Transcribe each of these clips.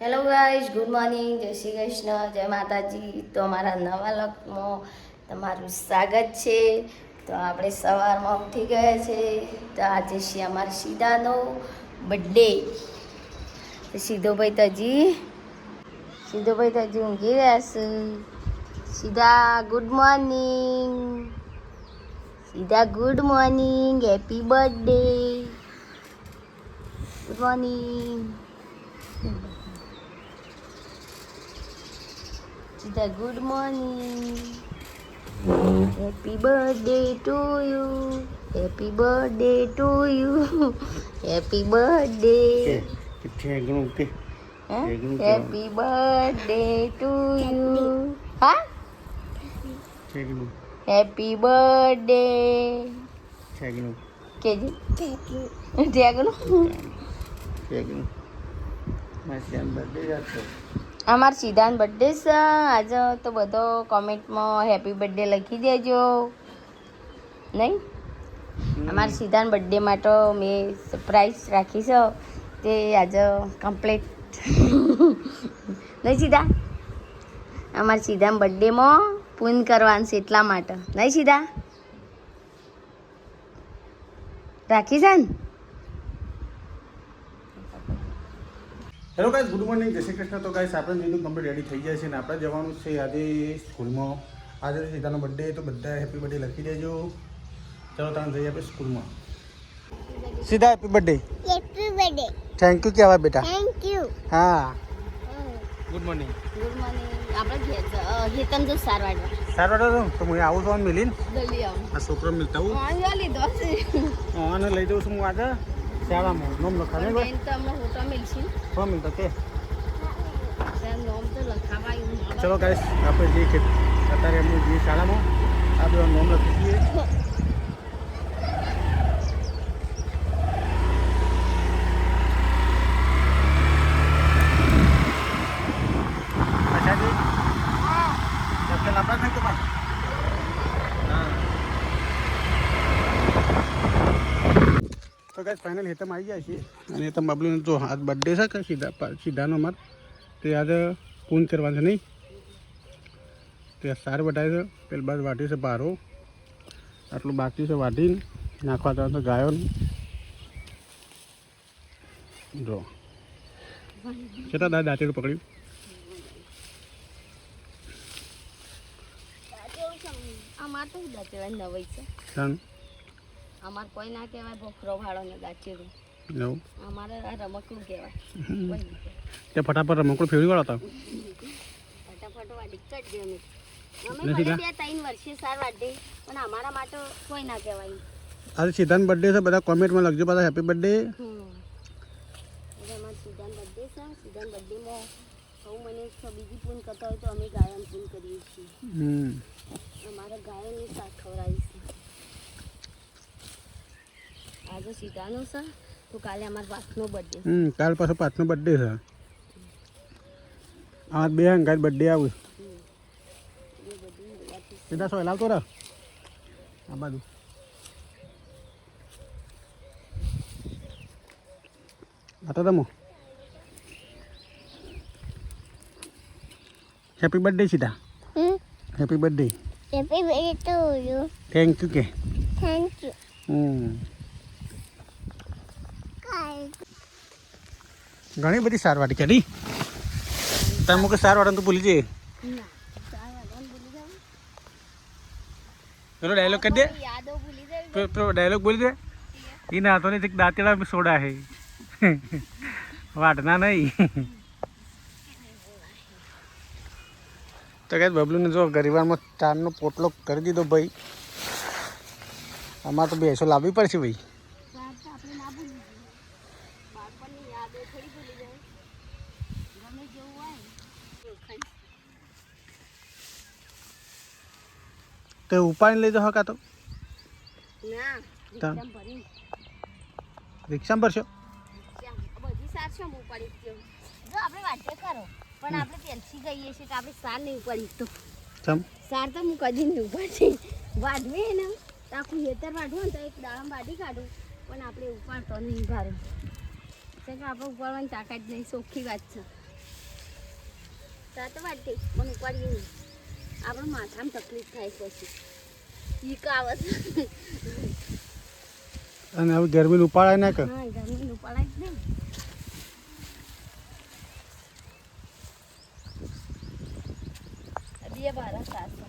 Hello guys, good morning, જય શ્રી કૃષ્ણ, જય માતાજી. તો અમારા નવા લોકમાં તમારું સ્વાગત છે. તો આપણે સવારમાં ઉઠી ગયા છે. તો આજે છે અમારા સીધાનો બર્થડે. તો સીધોભાઈ તો હજી ઊંઘી રહ્યા છે. સીધા good morning, happy birthday, good morning. Sita, good morning. Happy birthday to you. Happy birthday to you. Happy birthday. Happy birthday to you. Huh? Happy birthday. KG અમાર સીધાનો બર્થડે છે આજે. તો બધો કોમેન્ટમાં હેપી બર્થડે લખી દેજો. નહીં, અમારા સીધાનો બર્થડે માટે મેં સરપ્રાઈઝ રાખી છે. તે આજે કમ્પ્લીટ નહીં સીધા, અમારા સીધાના બર્થડેમાં પૂન કરવાનું છે એટલા માટે. નહીં સીધા રાખી છે ને. હેલો ગાઈસ, ગુડ મોર્નિંગ, જય શ્રી કૃષ્ણ. તો ગાઈસ આપણે જેનું કમ્પ્લીટ રેડી થઈ જાય છે ને આપણે જવાનું છે આજે સ્કૂલમાં. આજે સીતાનો બર્થડે, તો બધા હેપી બર્થડે લખી દેજો. ચાલો તમે જઈએ આપણે સ્કૂલમાં. સીધા happy birthday. Happy birthday. Thank you કહેવાય બેટા. Thank you. હા, ગુડ મોર્નિંગ. Good morning. આપણે હેતમ જો સાર વાળવા તો હું આવું છું મિલીને જલ્દી આવો. આ છોકરો મિલતા હું લીધો છે. અને લઈ જઉં છું હું આજે શાળામાં. નોમ લખાવે ભાઈ તો અમને ફોટો મિલશે. કોણ મિલતા કે નોમ તો લખાવાયું. ચલો ગાઈસ, આપણે જે અત્યારે એમની જે શાળામાં આ બધા નોમ લખી દઈએ. તો ગાઈસ ફાઇનલ હેતમ આવી ગયા છે. અને હેતમ બાબલુને જો આજ બર્થડે છે કે સીધાનો અમાર તે આજે પૂન કરવાનું છે. નહીં તે સાર વટાય છે. પેલી બાદ વાટી છે બારો, આટલું બાકી છે વાટીને નાખવા જવાનું તો ગાયોને. જો કેટલા દાંતેડું પકડ્યું. અમાર તો દાંતેડા નવાઈ છે. અમાર કોઈ ના કહેવાય ભોખરો ભાડો ને દાંતેડું. એવું અમારે આ રમકડું કહેવાય. તે ફટાફટ રમકડું ફેરવી વાળો હતા. ફટાફટ વાડી કાઢ દે. અમે 2-3 વર્ષે સાર વાડી, પણ અમારા માટે કોઈ ના કહેવાય. આજે સીધાનો બર્થડે છે. બધા કોમેન્ટમાં લખજો બધા હેપી બર્થડે. અમારા સીધાનો બર્થડે છે. સીધાનો બર્થડેમાં હું મને બીજી પૂન કરતા હોય તો અમે ગાયન પૂન કરીએ છીએ. અમારે ગાયનની શાક ખવડાવીશું. આજે સીધાનો છે તો કાલે અમારા પાછનો બર્થડે. કાલ પાછો પાછનો બર્થડે છે. આ બે અંગાત બર્થડે આવું સીધા સો લાવતો રહે આ બાજુ. आता तमो हैप्पी बर्थडे सीधा. Happy birthday. Happy birthday to you. Thank you के થેન્ક યુ. ઘણી બધી સારવાડી કરી તમે કે સારવાડ તો ભૂલી જઈએ. પેલો ડાયલોગ કરી દે. યાદો ભૂલી જાય. પેલો ડાયલોગ બોલી દે. એ ના તો નહીં દાંતેડા સોડા હે વાટના નહીં. તો કઈ બબલુને જો ગરીબારમાં ચારનો પોટલો કરી દીધો ભાઈ. આમાં તો બેસો લાવવી પડશે ભાઈ. આપણે ના ભૂલી જાય. બાળપણની યાદો થોડી ભૂલી જાય. ગમે જેવું હોય તો ઉપાડીને લઈ જાઓ કાં તો ના તાન. ભરી રિક્ષામાં ભરશો. બધી સાર છે ઉપાડી ગયો. જો આપણે વાટે કરો પણ આપણે પેલથી ગઈએ છીએ કે આપણે સાર નહીં ઉપાડી તો ચમ સાર તો હું કદી નહીં ઉપાડી. વાઢવી ને તો આખું હેતર વાઢવું ને તો એક દાડમ વાઢી કાઢું, પણ આપણે ઉપાડતો નહીં ભારે. આપણે ઉપાડવાની તાકાત નહીં, ચોખ્ખી વાત છે. રાતે વાટે મને ઉપાડીએ નહીં આપણે માથામાં તકલીફ થાય પછી ઈ કાવત અને હવે ગરમીનું ઉપાડાય ના કર હા ગરમીનું ઉપાડાય જ નહીં બે બારા સાતસો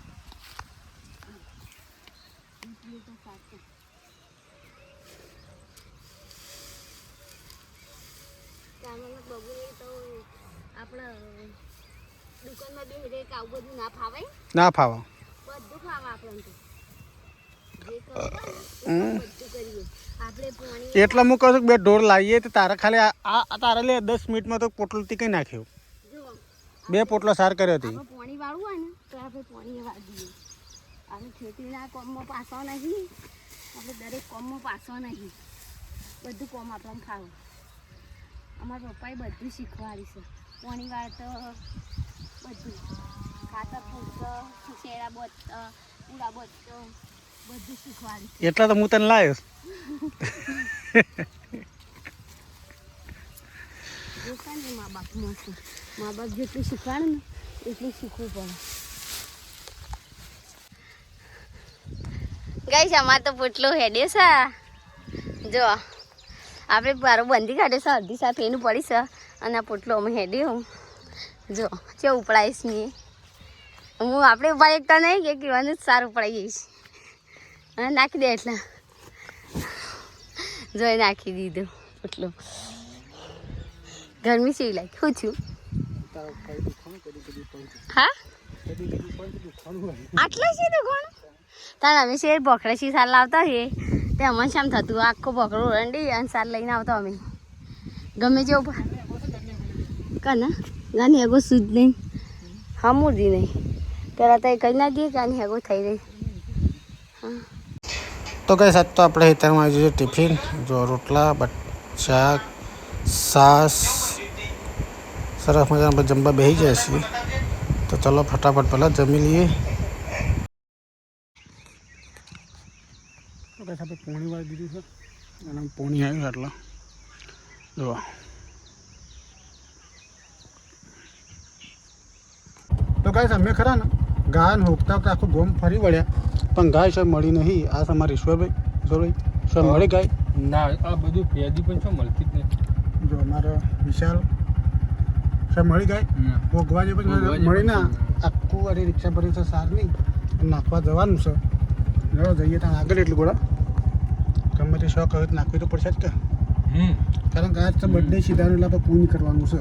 બબુએ તો આપણા દુકાનમાં બે રેક આવું બધું ના ફાવાય ના ફાવા બધું ખાવા આપણને તો જે કરવું હોય ને એ બધું કરીએ આપણે પાણી એટલે હું કહું છું કે બે ઢોર લાવીએ તો તારે ખાલી આ તારે લે 10 મિનિટમાં તો પોટલું કઈ નાખ્યું જો બે પોટલો સાર કર્યો હતી આપણે પાણી વાળવું હોય ને તો આપણે પાણી વાળી દઈએ આપણે ખેતીના કોમમાં પાસવા નહીં આપણે દરેક કોમમાં પાસવા નહીં બધું કોમ આપણને ખાવું અમારા પપ્પાએ બધું શીખવાડી છે પાણી વાળતો બધું ખાતર ફૂટતો શેરા બોતતો પૂરા બોતતો બધું શીખવાડી એટલે તો હું તને લાવ્યો જોતા ને મા બાપ મસ્ત મા બાપ જેટલું શીખવાડે ને એટલું શીખવું પડે ગઈ છે અમારે તો પોટલો હેડે છે જો આપણે બારો બંધી કાઢે છે અડધી સાથે એનું પડી છે અને આ પોટલો અમે હેડ્યો જો કે ઉપડાઈશ નહીં હું આપણે ઉપાડી એકતા નહીં કે કહેવાનું જ સારું પડાઈ જઈશ અને નાખી દે એટલે જોઈ નાખી દીધું પોટલો ગરમી સેવી લાગી શું થયું હા આટલા છે તો કોણ તારે અમે શેર ભોખડાશી સાર લાવતા હોઈએ તે અમને શામ થતું આખો ભોખડો રંડી અને સાર લઈને આવતા અમે ગમે જેવું કના ગાની હેગો શુદ્ધ નહીં હમુરદી નહીં પહેલાં તો એ કહી ના દઈએ ગાની હેગો થઈ રહી હા તો કઈ સાત તો આપણે હિતારમાં આવી જઈએ ટિફિન જો રોટલા શાક છાશ સરસ મજાના આપણે જમવા બેસી જાય છીએ તો ચલો ફટાફટ પહેલાં જમી લઈએ તો કઈ આપણે પોણી વાળી દીધું છે અને પોણી આવ્યું એટલે જો તો ગાય અમે ખરા ને ગાયને હોકતા હોકતા આખું ગોમ ફરી વળ્યા પણ ગાય સાહેબ મળી નહીં આ તમારા ઈશ્વરભાઈ સાહેબ મળી ગાય ના આ બધું ફેદી પણ શું મળતી જ નથી જો અમારો વિશાલ સાહેબ મળી ગાય ભોગવા જે પછી મળી ના આખું વાળી રિક્ષા ભરી છે સાર નહીં નાખવા જવાનું છે જો જઈએ ત્યાં આગળ એટલું ગોળા ગમે તે શોખ હવે નાખવી તો પડશે જ કે કારણ કે આજ તો બર્થડે સીધાનું એટલે આપણે પૂરી કરવાનું છે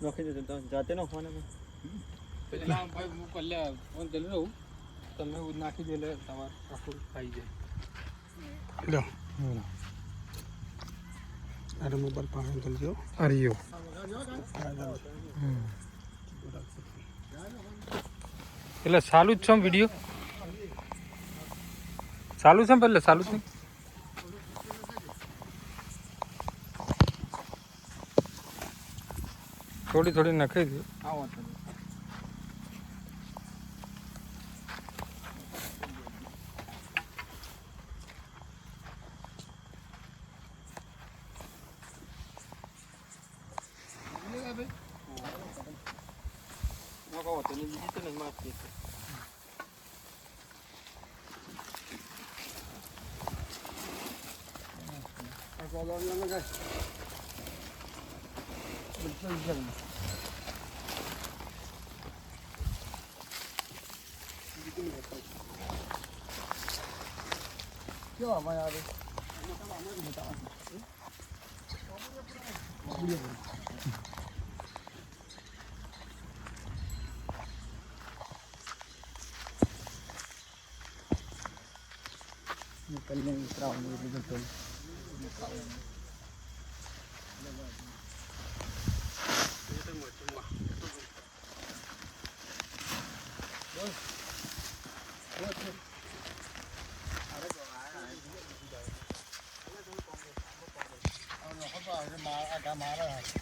નોખી દેતો તો જાતે નોખવાના પેલા ભાઈ હું પહેલા ફોન ચાલુ રહું તમે નાખી દે એટલે તમારે આખું ખાઈ જાય લો અરે મોબાઈલ પાણી ચાલજો અરિયો એટલે ચાલુ જ છે વિડીયો ચાલુ છે પહેલે ચાલુ છે થોડી થોડી નખાઈ દે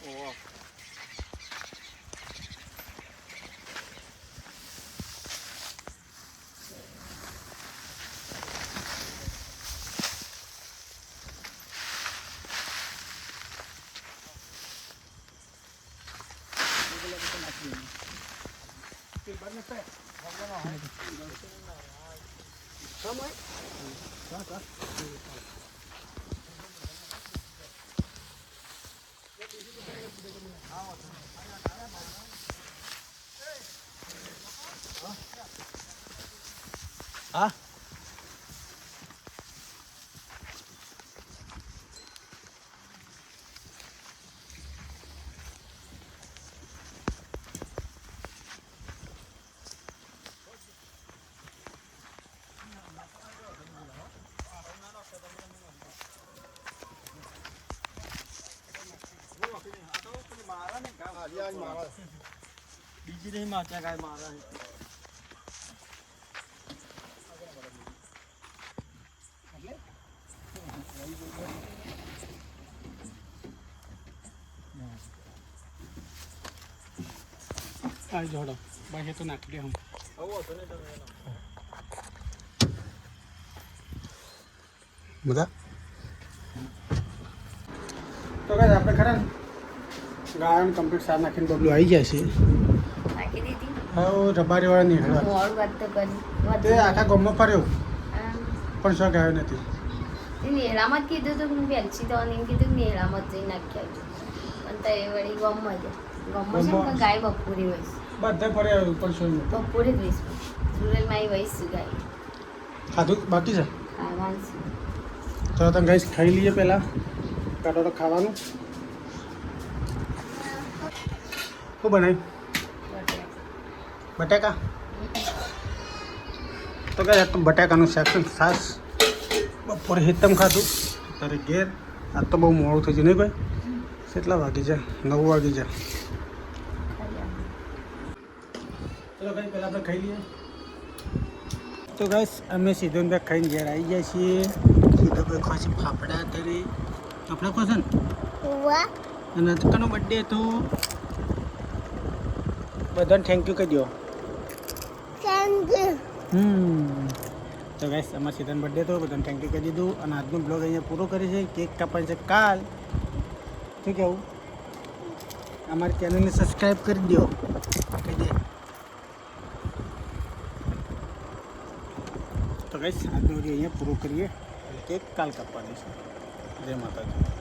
ઓહ. હા બીજી નહીં માથે ગાય મારા આ જોડો બાકી તો નાખી દે હું બધા તો ગાઈસ આપણે ખરા ને ગાયન કમ્પ્લીટ સાર નાખીને બબલું આવી જાય છે નાખી દીધી હવે રબારીવાળા નીકળવા મોડું વાત તો કરી તે આખા ગામમાં ફર્યો આમ, પણ શું ગાયો નથી એ નેળામાં જ કીધું તું હું બેલસી તો એમ કીધું કે નેળામાં જ જઈ નાખી આવજો પણ તો એ વળી ગમમાં જ ગમમાં છે ને પણ ગાય બપોરે વહીશ બધા ફર્યા પણ શું નથી બપોરે જ વહીશ સુરેલમાં એ વહીશ ગાય ખાધું બાકી છે ખાવાનું છે તો તમે ગાઈસ ખાઈ લઈએ પહેલાં કાઢો તો ખાવાનું શું બનાવ્યું બટાકા તો ગાઈસ આ તો બટાકાનું શાક છે છાસ બપોરે હેતમ ખાધું અત્યારે ઘેર આજ તો બહુ મોડું થઈ ગયું નહીં ભાઈ કેટલા વાગી જાય 9 વાગી જાય ચલો ભાઈ પહેલાં આપણે ખાઈ લઈએ તો ગાઈસ અમે સીધો ને ખાઈને ઘેર આવી જાય છીએ સીધો ભાઈ ખાસી ફાફડા તરી ફાફડા ખોશે ને વાહ અને કનો બર્થડે હતો બધાને થેન્ક યુ કહી દો થેન્ક યુ તો ગાઈસ અમારા સીધાનો બર્થડે હતો બધાને થેન્ક યુ કહી દીધું અને આજનો બ્લોગ અહીંયા પૂરો કરે છે કેક કાપવાની છે કાલ શું કહેવું અમારી ચેનલને સબસ્ક્રાઈબ કરી દો કહી દે તો ગાઈસ આજનો વિડીયો અહીંયા પૂરો કરીએ કેક કાલ કાપવાની છે જય માતાજી